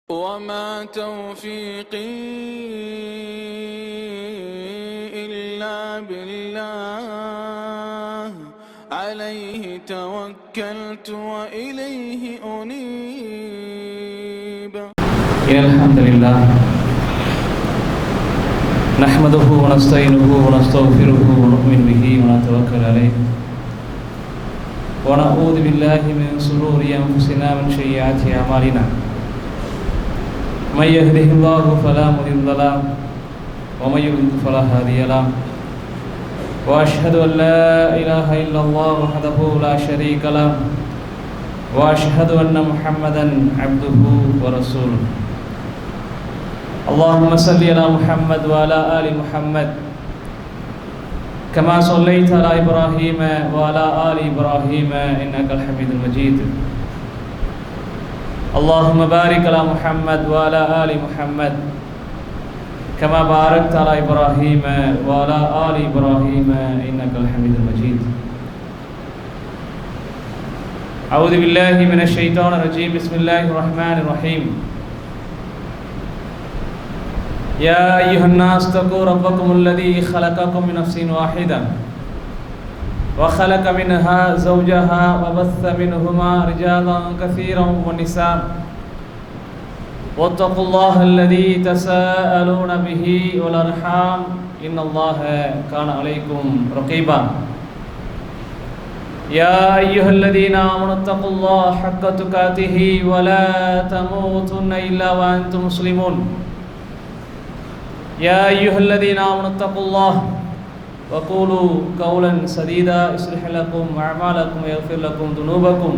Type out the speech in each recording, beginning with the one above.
وما توفيقي إلا بالله عليه توكلت وإليه أنيب. إن الحمد لله نحمده ونستعينه ونستغفره ونؤمن به ونتوكل عليه ونعوذ بالله من شرور أنفسنا ومن سيئات أعمالنا. من يهده الله فلا مضل له ومن يضلل فلا هادي له وأشهد أن لا إله إلا الله وحده لا شريك له وأشهد أن محمدا عبده ورسوله. اللهم صل على محمد وعلى آل محمد كما صليت على إبراهيم وعلى آل إبراهيم إنك الحميد المجيد. اللهم بارك على محمد وعلى آل محمد كما باركت على إبراهيم وعلى آل إبراهيم إنك الحميد المجيد. أعوذ بالله من الشيطان الرجيم. بسم الله الرحمن الرحيم. يا أيها الناس اتقوا ربكم الذي خلقكم من نفس واحدة وخلق منها زوجها وبث منهما رجالا كثيرا ونساء واتقوا الله الذي تساءلون به والأرحام إن الله كان عليكم رقيبا. يا أيها الذين آمنوا اتقوا الله حق تقاته ولا تموتن إلا وأنتم مسلمون. يا أيها الذين آمنوا اتقوا الله وقولوا قولا سديدا يصلح لكم أعمالكم ويغفر لكم ذنوبكم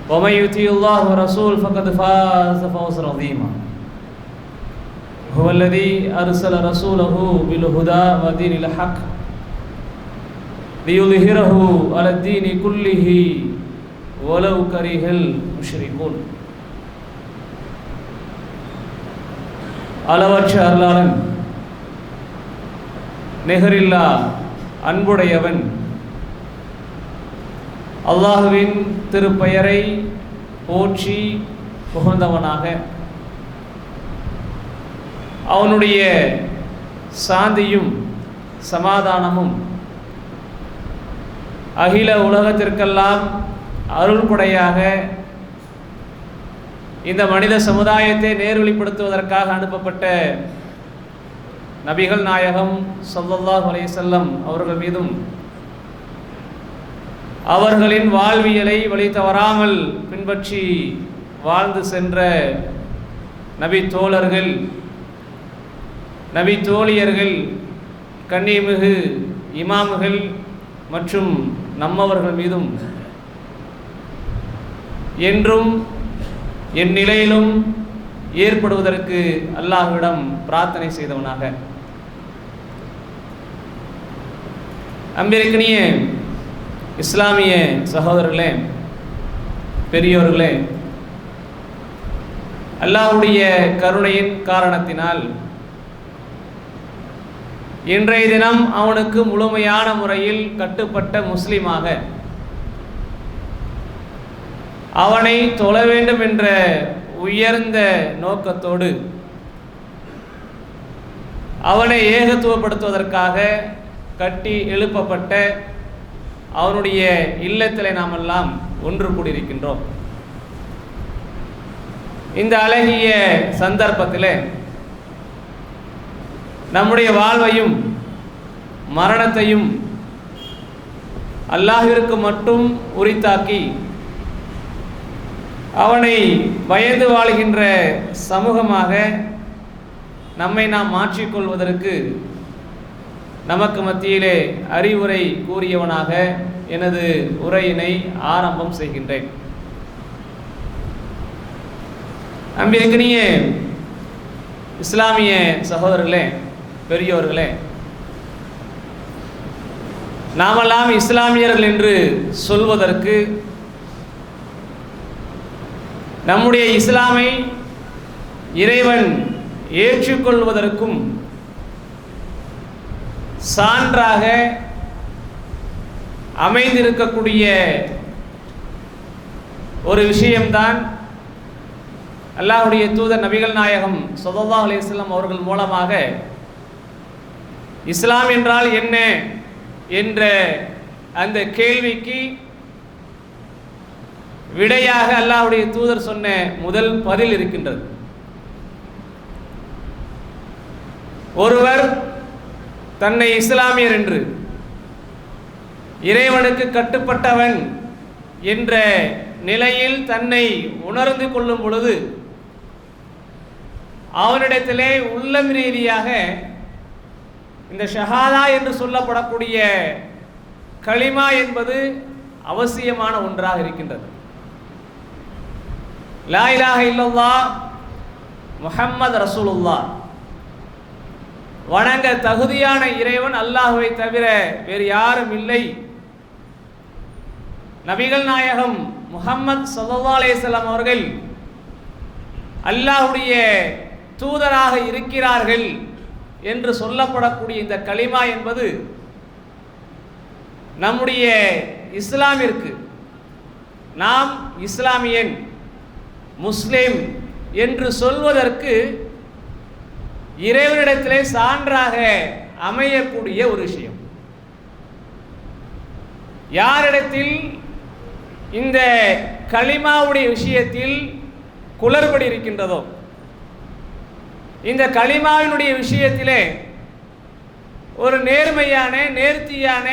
ومن يطع الله ورسوله فقد فاز فوزا عظيما. هو الذي أرسل رسوله بالهدى ودين الحق ليظهره على الدين كله ولو كره المشركون. அளவற்ற அருளாளன் நிகரில்லா அன்புடையவன் அல்லாஹுவின் திருப்பெயரை போற்றி புகழ்ந்தவனாக அவனுடைய சாந்தியும் சமாதானமும் அகில உலகத்திற்கெல்லாம் அருள் கொடையாக இந்த மனித சமுதாயத்தை நேர்வழிப்படுத்துவதற்காக அனுப்பப்பட்ட நபிகள் நாயகம் ஸல்லல்லாஹு அலைஹி வஸல்லம் அவர்கள் மீதும் அவர்களின் வாழ்வியலை வழி தவறாமல் பின்பற்றி வாழ்ந்து சென்ற நபி தோழர்கள் நபி தோழியர்கள் கண்ணியமிகு இமாம்கள் மற்றும் நம்மவர்கள் மீதும் என்றும் என் நிலையிலும் ஏற்படுவதற்கு அல்லாஹ்விடம் பிரார்த்தனை செய்தவனாக அன்பிற்கினிய இஸ்லாமிய சகோதரர்களே, பெரியோர்களே, அல்லாஹ்வுடைய கருணையின் காரணத்தினால் இன்றைய தினம் அவனுக்கு முழுமையான முறையில் கட்டுப்பட்ட முஸ்லிமாக அவனை தொழ வேண்டும் என்ற உயர்ந்த நோக்கத்தோடு அவனை ஏகத்துவப்படுத்துவதற்காக கட்டி எழுப்பப்பட்ட அவனுடைய இல்லத்தில் நாம் எல்லாம் ஒன்று கூடியிருக்கின்றோம். இந்த அழகிய சந்தர்ப்பத்தில் நம்முடைய வாழ்வையும் மரணத்தையும் அல்லாஹ்விற்கு மட்டும் உரித்தாக்கி அவனை பயந்து வாழ்கின்ற சமூகமாக நம்மை நாம் மாற்றிக்கொள்வதற்கு நமக்கு மத்தியிலே அறிவுரை கூறியவனாக எனது உரையினை ஆரம்பம் செய்கின்றேன். அன்பிற்கினிய இஸ்லாமிய சகோதரர்களே, பெரியோர்களே, நாமெல்லாம் இஸ்லாமியர்கள் என்று சொல்வதற்கு நம்முடைய இஸ்லாமை இறைவன் ஏற்றுக்கொள்வதற்கும் சான்றாக அமைந்திருக்கக்கூடிய ஒரு விஷயம்தான் அல்லாஹ்வுடைய தூதர் நபிகள் நாயகம் ஸல்லல்லாஹு அலைஹி வஸல்லம் அவர்கள் மூலமாக இஸ்லாம் என்றால் என்ன என்ற அந்த கேள்விக்கு விடையாக அல்லாஹ்வுடைய தூதர் சொன்ன முதல் பதில் இருக்கின்றது. ஒருவர் தன்னை இஸ்லாமியர் என்று, இறைவனுக்கு கட்டுப்பட்டவன் என்ற நிலையில் தன்னை உணர்ந்து கொள்ளும் பொழுது அவனிடத்திலே உள்ளம் ரீதியாக இந்த ஷஹாதா என்று சொல்லப்படக்கூடிய கலிமா என்பது அவசியமான ஒன்றாக இருக்கின்றது. லா இலாஹ இல்லல்லாஹ் முஹம்மது ரசூலுல்லாஹ், வணங்க தகுதியான இறைவன் அல்லாஹ்வை தவிர வேறு யாரும் இல்லை, நபிகள் நாயகம் முஹம்மது ஸல்லல்லாஹு அலைஹி வஸல்லம் அவர்கள் அல்லாஹ்வுடைய தூதராக இருக்கிறார்கள் என்று சொல்லப்படக்கூடிய இந்த கலிமா என்பது நம்முடைய இஸ்லாமிற்கு, நாம் இஸ்லாமியன் முஸ்லிம் என்று சொல்வதற்கு இறைவனிடத்திலே சான்றாக அமையக்கூடிய ஒரு விஷயம். யாரிடத்தில் இந்த கலிமாவுடைய விஷயத்தில் குளறுபடி இருக்கின்றதோ, இந்த கலிமாவினுடைய விஷயத்திலே ஒரு நேர்மையான நேர்த்தியான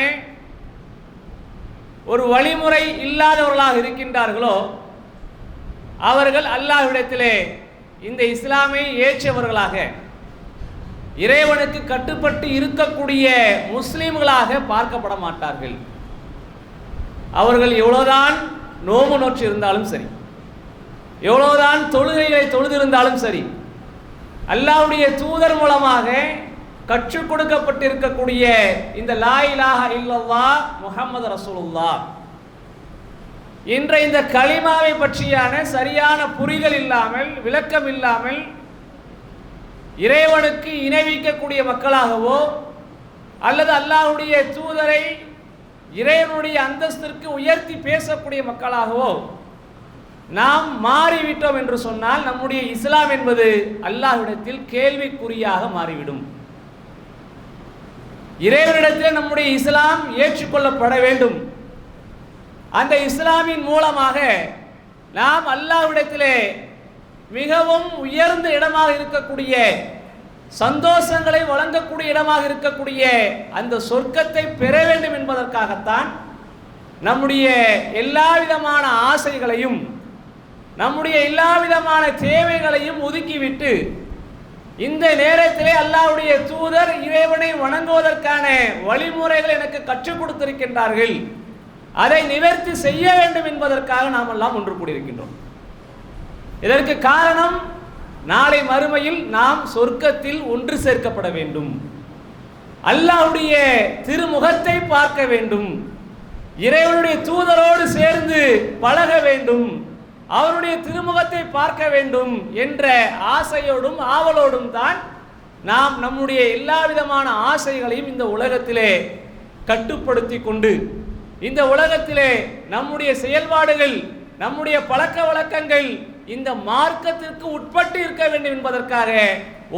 ஒரு வழிமுறை இல்லாதவர்களாக இருக்கின்றார்களோ அவர்கள் அல்லாஹ்விடத்திலே இந்த இஸ்லாமை ஏற்றவர்களாக, இறைவனுக்கு கட்டுப்பட்டு இருக்கக்கூடிய முஸ்லிம்களாக பார்க்கப்பட மாட்டார்கள். அவர்கள் எவ்வளவுதான் நோம்பு நோற்று இருந்தாலும் சரி, எவ்வளவுதான் தொழுகைகளை தொழுதிருந்தாலும் சரி, அல்லாஹ்வுடைய தூதர் மூலமாக கற்றுக் கொடுக்கப்பட்டிருக்கக்கூடிய இந்த லா இலாஹ இல்லல்லாஹ் முஹம்மது ரசூலுல்லாஹ் என்ற இந்த கலிமாவை பற்றியான சரியான புரிதல் இல்லாமல், விளக்கம் இல்லாமல், இறைவனுக்கு இணைவிக்கக்கூடிய மக்களாகவோ அல்லது அல்லாஹ்வுடைய தூதரை இறைவனுடைய அந்தஸ்திற்கு உயர்த்தி பேசக்கூடிய மக்களாகவோ நாம் மாறிவிட்டோம் என்று சொன்னால் நம்முடைய இஸ்லாம் என்பது அல்லாஹ்விடத்தில் கேள்விக்குறியாக மாறிவிடும். இறைவனிடத்தில் நம்முடைய இஸ்லாம் ஏற்றுக்கொள்ளப்பட வேண்டும். அந்த இஸ்லாமின் மூலமாக நாம் அல்லாஹ்விடத்திலே மிகவும் உயர்ந்த இடமாக இருக்கக்கூடிய, சந்தோஷங்களை வழங்கக்கூடிய இடமாக இருக்கக்கூடிய அந்த சொர்க்கத்தை பெற வேண்டும் என்பதற்காகத்தான் நம்முடைய எல்லா விதமான ஆசைகளையும் நம்முடைய எல்லா விதமான தேவைகளையும் ஒதுக்கிவிட்டு இந்த நேரத்திலே அல்லாஹ்வுடைய தூதர் இறைவனை வணங்குவதற்கான வழிமுறைகள் எனக்கு கற்றுக் கொடுத்திருக்கின்றார்கள், அதை நிவர்த்தி செய்ய வேண்டும் என்பதற்காக நாம் எல்லாம் ஒன்று கூடியிருக்கின்றோம். இதற்கு காரணம், நாளை மறுமையில் நாம் சொர்க்கத்தில் ஒன்று சேர்க்கப்பட வேண்டும், அல்லாஹ்வுடைய திருமுகத்தை பார்க்க வேண்டும், இறைவனுடைய தூதரோடு சேர்ந்து பழக வேண்டும், அவருடைய திருமுகத்தை பார்க்க வேண்டும் என்ற ஆசையோடும் ஆவலோடும் தான் நாம் நம்முடைய எல்லா விதமான ஆசைகளையும் இந்த உலகத்திலே கட்டுப்படுத்தி கொண்டு, இந்த உலகத்திலே நம்முடைய செயல்பாடுகள், நம்முடைய பழக்க வழக்கங்கள் இந்த மார்க்கத்திற்கு உட்பட்டு இருக்க வேண்டும் என்பதற்காக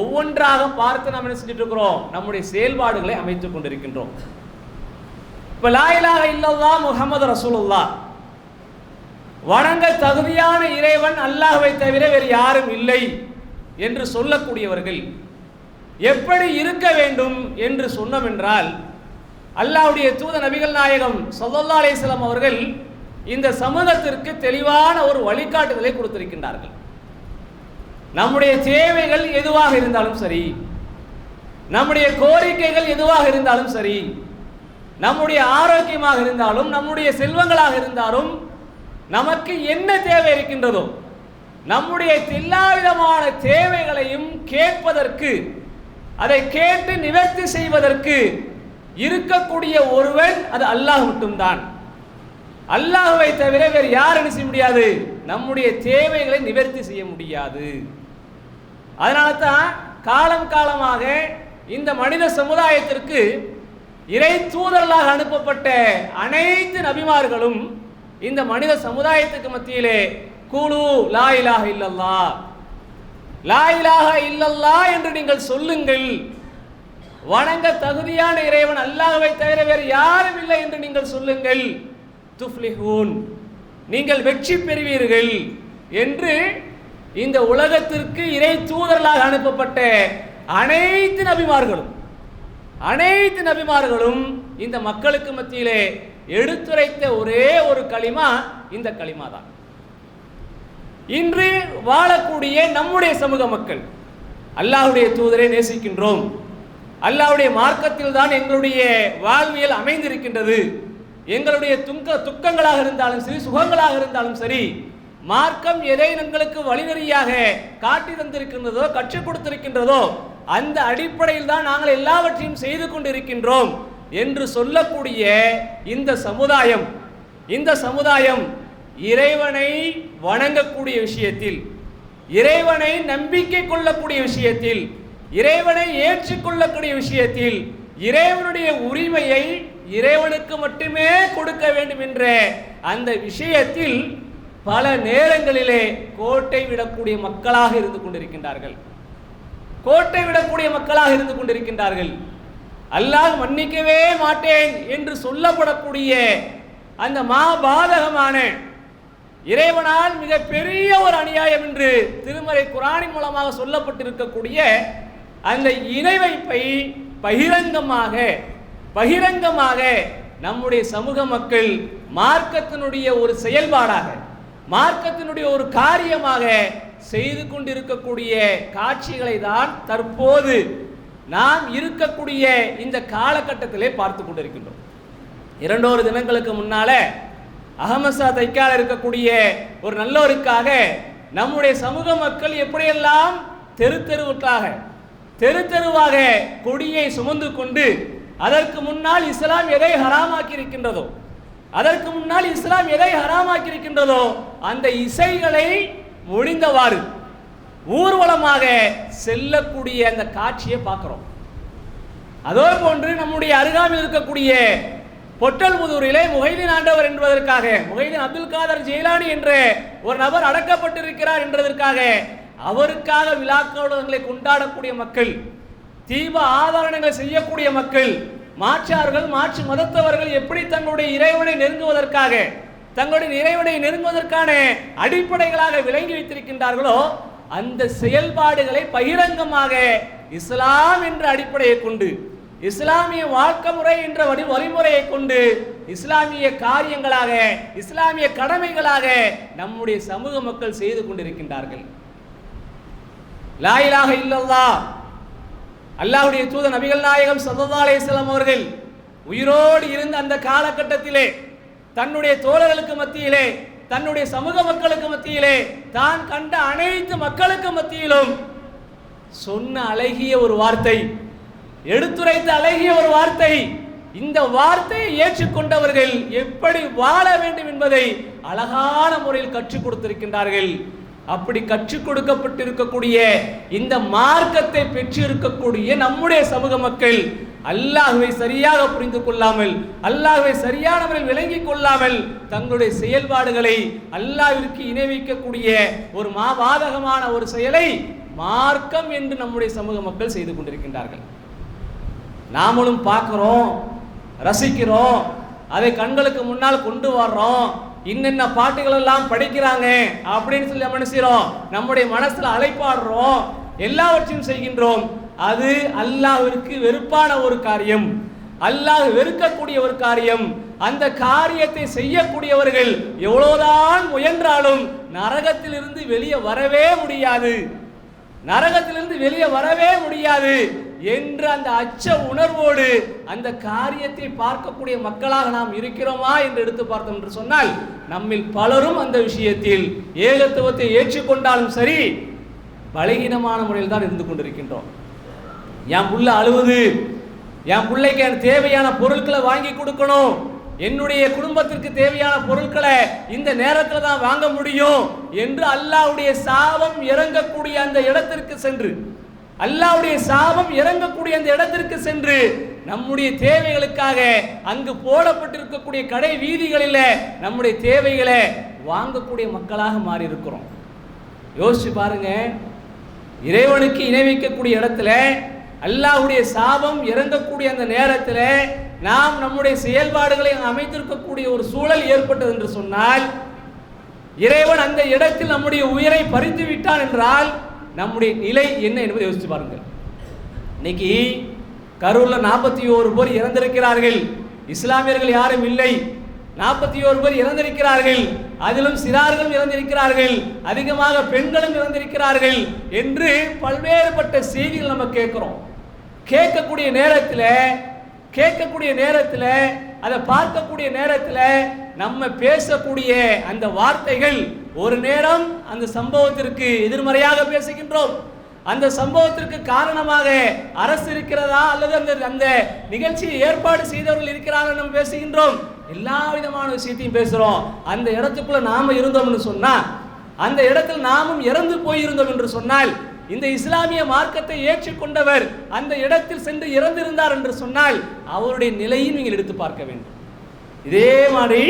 ஒவ்வொன்றாக பார்த்து நாம் என்ன செஞ்சுட்டு இருக்கிறோம், நம்முடைய செயல்பாடுகளை அமைத்துக் கொண்டிருக்கின்றோம். இப்ப லா இலாஹ இல்லல்லாஹ் முஹம்மது ரசூலுல்லாஹ், வணங்க தகுதியான இறைவன் அல்லாஹ்வை தவிர வேறு யாரும் இல்லை என்று சொல்லக்கூடியவர்கள் எப்படி இருக்க வேண்டும் என்று சொன்னோம் என்றால், அல்லாஹ்வுடைய தூதர் நபிகள் நாயகம் ஸல்லல்லாஹு அலைஹி வஸல்லம் அவர்கள் இந்த சமூகத்திற்கு தெளிவான ஒரு வழிகாட்டுதலை கொடுத்திருக்கின்றார்கள். நம்முடைய தேவைகள் எதுவாக இருந்தாலும் சரி, நம்முடைய கோரிக்கைகள் எதுவாக இருந்தாலும் சரி, நம்முடைய ஆரோக்கியமாக இருந்தாலும், நம்முடைய செல்வங்களாக இருந்தாலும், நமக்கு என்ன தேவை இருக்கின்றதோ நம்முடைய எல்லா விதமான தேவைகளையும் கேட்பதற்கு, அதை கேட்டு நிவர்த்தி செய்வதற்கு இருக்கக்கூடிய ஒருவன் அது அல்லாஹ் மட்டும்தான். அல்லாஹ்வை தவிர வேறு யார் என்ன செய்ய முடியாது, நம்முடைய தேவைகளை நிவர்த்தி செய்ய முடியாது. அதனால தான் காலம் காலமாக இந்த மனித சமுதாயத்திற்கு இறை தூதர்களாக அனுப்பப்பட்ட அனைத்து நபிமார்களும் இந்த மனித சமுதாயத்துக்கு மத்தியிலே கூலு லா இலாஹ இல்லல்லாஹ் லா இலாஹ இல்லல்லாஹ் என்று நீங்கள் சொல்லுங்கள். வணங்க தகுதியான இறைவன் அல்லாஹ்வை தவிர வேறு யாரும் இல்லை என்று நீங்கள் சொல்லுங்கள். துஃப்லிஹூன், நீங்கள் வெற்றி பெறுவீர்கள் என்று இந்த உலகத்திற்கு இறை தூதர்களாக அனுப்பப்பட்ட அனைத்து நபிமார்களும் இந்த மக்களுக்கு மத்தியிலே எடுத்துரைத்த ஒரே ஒரு களிமா இந்த களிமா தான். இன்று வாழக்கூடிய நம்முடைய சமூக மக்கள் அல்லாஹ்வுடைய தூதரை நேசிக்கின்றோம், அல்லாஹ்வுடைய மார்க்கத்தில் தான் எங்களுடைய வாழ்வியல் அமைந்திருக்கின்றது, எங்களுடைய துக்கங்களாக இருந்தாலும் சரி, சுகங்களாக இருந்தாலும் சரி, மார்க்கம் எதை எங்களுக்கு வழிநெறியாக காட்டி தந்திருக்கின்றதோ, கற்றுக் கொடுத்திருக்கின்றதோ அந்த அடிப்படையில் தான் நாங்கள் எல்லாவற்றையும் செய்து கொண்டிருக்கின்றோம் என்று சொல்லக்கூடிய இந்த சமுதாயம் இறைவனை வணங்கக்கூடிய விஷயத்தில், இறைவனை நம்பிக்கை கொள்ளக்கூடிய விஷயத்தில், இறைவனை ஏற்றுக்கொள்ளக்கூடிய விஷயத்தில், இறைவனுடைய உரிமையை இறைவனுக்கு மட்டுமே கொடுக்க வேண்டும் என்ற அந்த விஷயத்தில் பல நேரங்களிலே கோட்டை விடக்கூடிய மக்களாக இருந்து கொண்டிருக்கின்றார்கள். அல்லாஹ் மன்னிக்கவே மாட்டேன் என்று சொல்லப்படக்கூடிய அந்த மாபாதகமான இறைவனால் மிக பெரிய ஒரு அநியாயம் என்று திருமறை குர்ஆனின் மூலமாக சொல்லப்பட்டிருக்கக்கூடிய அந்த இணை வைப்பை பகிரங்கமாக நம்முடைய சமூக மக்கள் மார்க்கத்தினுடைய ஒரு செயல்பாடாக, மார்க்கத்தினுடைய ஒரு காரியமாக செய்து கொண்டிருக்கக்கூடிய காட்சிகளை தான் தற்போது நாம் இருக்கக்கூடிய இந்த காலகட்டத்திலே பார்த்து கொண்டிருக்கின்றோம். 2 தினங்களுக்கு முன்னால அகமசா தைக்கால இருக்கக்கூடிய ஒரு நல்லோருக்காக நம்முடைய சமூக மக்கள் எப்படியெல்லாம் தெருவாக கொடியை சுமந்து கொண்டு அதற்கு முன்னால் இஸ்லாம் எதை ஹராமாக்கி இருக்கின்றதோ அந்த இசைகளை முடிந்தவாறு ஊர்வலமாக செல்லக்கூடிய அந்த காட்சியை பார்க்கிறோம். அதே போன்று நம்முடைய அருகாமையில் இருக்கக்கூடிய பொட்டல்புதூரிலே முஹைதீன் ஆண்டவர் என்பதற்காக, முஹைதீன் அப்துல் காதர் ஜெயிலானி என்ற ஒரு நபர் அடக்கப்பட்டிருக்கிறார் என்பதற்காக அவருக்காக விழாக்களை கொண்டாடக்கூடிய மக்கள், தீப ஆதாரங்கள் செய்யக்கூடிய மக்கள், மாற்று மதத்தவர்கள் எப்படி தங்களுடைய இறைவனை நெருங்குவதற்கான அடிப்படைகளாக விளங்கி வைத்திருக்கின்றார்களோ அந்த செயல்பாடுகளை பகிரங்கமாக இஸ்லாம் என்ற அடிப்படையை கொண்டு, இஸ்லாமிய வாழ்க்கை முறை என்ற வழிமுறையை கொண்டு, இஸ்லாமிய காரியங்களாக, இஸ்லாமிய கடமைகளாக நம்முடைய சமூக மக்கள் செய்து கொண்டிருக்கின்றார்கள். லா இலாஹ இல்லல்லாஹ், அல்லாஹ்வுடைய தூதர் நபிகள் நாயகம் ஸல்லல்லாஹு அலைஹி வஸல்லம் அவர்கள் உயிரோடு இருந்த அந்த காலகட்டத்திலே தன்னுடைய தோழர்களுக்கு மத்தியிலே, தன்னுடைய சமூக மக்களுக்கு மத்தியிலே, தான் கண்ட அனைத்து மக்களுக்கு மத்தியிலும் சொன்ன அழகிய ஒரு வார்த்தை, எடுத்துரைத்த அழகிய ஒரு வார்த்தை, இந்த வார்த்தையை ஏற்றுக்கொண்டவர்கள் எப்படி வாழ வேண்டும் என்பதை அழகான முறையில் கற்றுக் கொடுத்திருக்கின்றார்கள். அப்படி கற்றுக் கொடுக்கப்பட்டிருக்கக்கூடிய இந்த மார்க்கத்தை பெற்றிருக்கக்கூடிய நம்முடைய சமூக மக்கள் அல்லாஹ்வை சரியாக புரிந்து கொள்ளாமல், அல்லாஹ்வை சரியான முறையில் விளங்கிக் கொள்ளாமல் தங்களுடைய செயல்பாடுகளை அல்லாஹ்விற்கு இணை வைக்கக்கூடிய ஒரு மாபாதகமான ஒரு செயலை மார்க்கம் என்று நம்முடைய சமூக மக்கள் செய்து கொண்டிருக்கின்றார்கள். நாமளும் பார்க்கிறோம், ரசிக்கிறோம், அதை கண்களுக்கு முன்னால் கொண்டு வர்றோம். இன்னென்ன பாட்டுகள் எல்லாம் படிக்கிறாங்க அப்படின்னு சொல்லி மனுஷிரோம், நம்முடைய மனசுல அலைப்பாடுறோம், எல்லாவற்றையும் செய்கின்றோம். அது அல்லாஹ்விற்கு வெறுப்பான ஒரு காரியம், அல்லாஹ் வெறுக்கக்கூடிய ஒரு காரியம். அந்த காரியத்தை செய்யக்கூடியவர்கள் எவ்வளவுதான் முயன்றாலும் நரகத்திலிருந்து வெளியே வரவே முடியாது என்ற அந்த அச்ச உணர்வோடு அந்த காரியத்தை பார்க்கக்கூடிய மக்களாக நாம் இருக்கிறோமா என்று எடுத்து பார்த்தோம் என்று சொன்னால், நம்மில் பலரும் அந்த விஷயத்தில் ஏகத்துவத்தை ஏற்றுக்கொண்டாலும் சரி பலகீனமான முறையில் தான் இருந்து கொண்டிருக்கின்றோம். என் புள்ள அழுவுது, என் பிள்ளைக்கு தேவையான பொருட்களை வாங்கி கொடுக்கணும், என்னுடைய குடும்பத்திற்கு தேவையான பொருட்களை இந்த நேரத்தில் தான் வாங்க முடியும் என்று அல்லாஹ்வுடைய சாபம் இறங்கக்கூடிய அந்த இடத்திற்கு சென்று நம்முடைய தேவைகளுக்காக அங்கு போடப்பட்டிருக்கக்கூடிய கடை வீதிகளில் நம்முடைய தேவைகளை வாங்கக்கூடிய மக்களாக மாறி இருக்கிறோம். யோசிச்சு பாருங்க, இறைவனுக்கு இணை வைக்கக்கூடிய இடத்துல, அல்லாஹ்வுடைய சாபம் இறங்கக்கூடிய அந்த நேரத்தில் நாம் நம்முடைய செயல்பாடுகளை அமைத்திருக்கக்கூடிய ஒரு சூழல் ஏற்பட்டது என்று சொன்னால், இறைவன் அந்த இடத்தில் நம்முடைய உயிரை பறித்து விட்டான் என்றால் நம்முடைய நிலை என்ன என்பதை யோசித்து பாருங்கள். இன்னைக்கு கரூர்ல 41 பேர் இறந்திருக்கிறார்கள். இஸ்லாமியர்கள் யாரும் இல்லை. 41 பேர் இறந்திருக்கிறார்கள். அதிலும் சிறார்களும் இறந்திருக்கிறார்கள், அதிகமாக பெண்களும் இறந்திருக்கிறார்கள் என்று பல்வேறுபட்ட செய்திகள் நம்ம கேட்கிறோம். கேட்கக்கூடிய நேரத்தில் அதை பார்க்கக்கூடிய நேரத்தில் நம்ம பேசக்கூடிய அந்த வார்த்தைகள் ஒரு நேரம் அந்த சம்பவத்திற்கு எதிர்மறையாக பேசுகின்றோம். அந்த சம்பவத்திற்கு காரணமாக அரசு இருக்கிறதா அல்லது அந்த நிகழ்ச்சியை ஏற்பாடு செய்தவர்கள் இருக்கிறார்கள் நம்ம பேசுகின்றோம். எல்லா விதமான விஷயத்தையும் பேசுறோம். அந்த இடத்துக்குள்ள நாம இருந்தோம்னு சொன்னா, அந்த இடத்தில் நாமும் இறந்து போயிருந்தோம் என்று சொன்னால், இந்த இஸ்லாமிய மார்க்கத்தை ஏற்றுக்கொண்டவர் அந்த இடத்தில் சென்று இறந்திருந்தார் என்று சொன்னால் அவருடைய நிலையும் நீங்கள் எடுத்து பார்க்க வேண்டும். இதே மாதிரி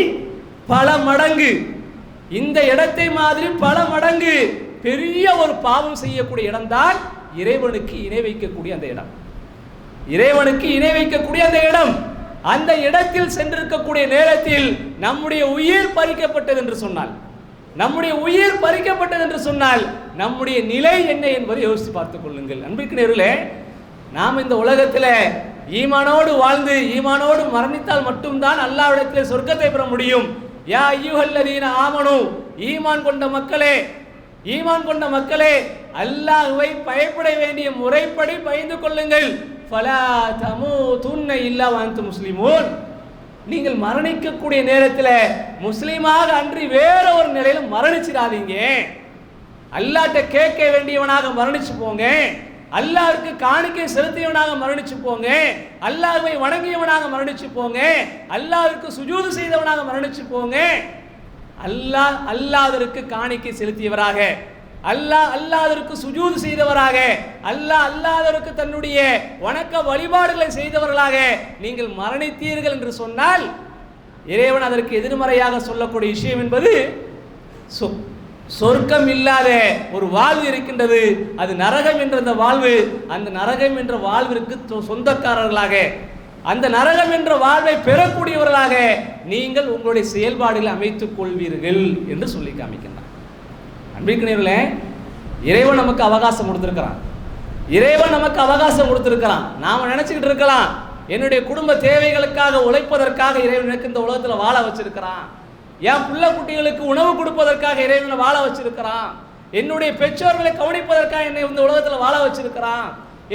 பல மடங்கு இந்த இடத்தை மாதிரி பல மடங்கு பெரிய ஒரு பாவம் செய்யக்கூடிய இடம்தான் இறைவனுக்கு இணை வைக்கக்கூடிய அந்த இடம். இறைவனுக்கு இணை வைக்கக்கூடிய அந்த இடம். அந்த இடத்தில் சென்றிருக்கக்கூடிய நேரத்தில் நம்முடைய உயிர் பறிக்கப்பட்டது என்று சொன்னால், நம்முடைய நிலை என்ன என்பதை யோசித்து பார்த்துக் கொள்ளுங்கள். அன்பிற்குரியவர்களே, நாம் இந்த உலகத்தில் ஈமானோடு வாழ்ந்து ஈமானோடு மரணித்தால் மட்டும்தான் அல்லாஹ்விடத்தில் சொர்க்கத்தை பெற முடியும். யா அய்யுஹல்லதீன ஆமனு, ஈமான் கொண்ட மக்களே அல்லாஹ்வை பயப்பட வேண்டிய முறைப்படி பயந்து கொள்ளுங்கள். ஃபலா தமூதுன்ன இல்லா வஅன்தும் முஸ்லிமூன். நீங்கள் மரணிக்கக்கூடிய நேரத்தில் முஸ்லீமாக அன்றி வேற ஒரு நிலையில மரணிச்சிடாதீங்க. அல்லாஹ்ட்ட கேட்க வேண்டியவனாக மரணிச்சு போங்க. அல்லாஹ்வுக்கு காணிக்கை செலுத்தியவனாக மரணிச்சு போங்க. அல்லாஹ்வை வணங்கியவனாக மரணிச்சு போங்க. அல்லாஹ்வுக்கு சுஜூது செய்தவனாக மரணிச்சு போங்க. அல்லாஹ்விற்கு காணிக்கை செலுத்தியவராக, அல்லாஹ்விற்கு சுஜூது செய்தவராக, அல்லாஹ்விற்கு தன்னுடைய வணக்க வழிபாடுகளை செய்தவர்களாக நீங்கள் மரணித்தீர்கள் என்று சொன்னால், இறைவன் அதற்கு எதிர்மறையாக சொல்லக்கூடிய விஷயம் என்பது சொர்க்கம் இல்லாத ஒரு வாழ்வு இருக்கின்றது. அது நரகம் என்ற அந்த வாழ்வு. அந்த நரகம் என்ற வாழ்விற்கு சொந்தக்காரர்களாக, அந்த நரகம் என்ற வாழ்வை பெறக்கூடியவர்களாக நீங்கள் உங்களுடைய செயல்பாடுகளை அமைத்துக் கொள்வீர்கள் என்று சொல்லி காமிக்கின்றார். அன்பிற்குரியவர்களே, இறைவன் நமக்கு அவகாசம் கொடுத்திருக்கிறான். நாம நினைச்சுக்கிட்டு இருக்கலாம், என்னுடைய குடும்ப தேவைகளுக்காக உழைப்பதற்காக இறைவன் எனக்கு இந்த உலகத்தில் வாழ வச்சிருக்கிறான். என் பிள்ளை குட்டிகளுக்கு உணவு கொடுப்பதற்காக இறைவனை வாழ வச்சிருக்கிறான். என்னுடைய பெற்றோர்களை கவனிப்பதற்காக என்னை இந்த உலகத்தில் வாழ வச்சிருக்கிறான்.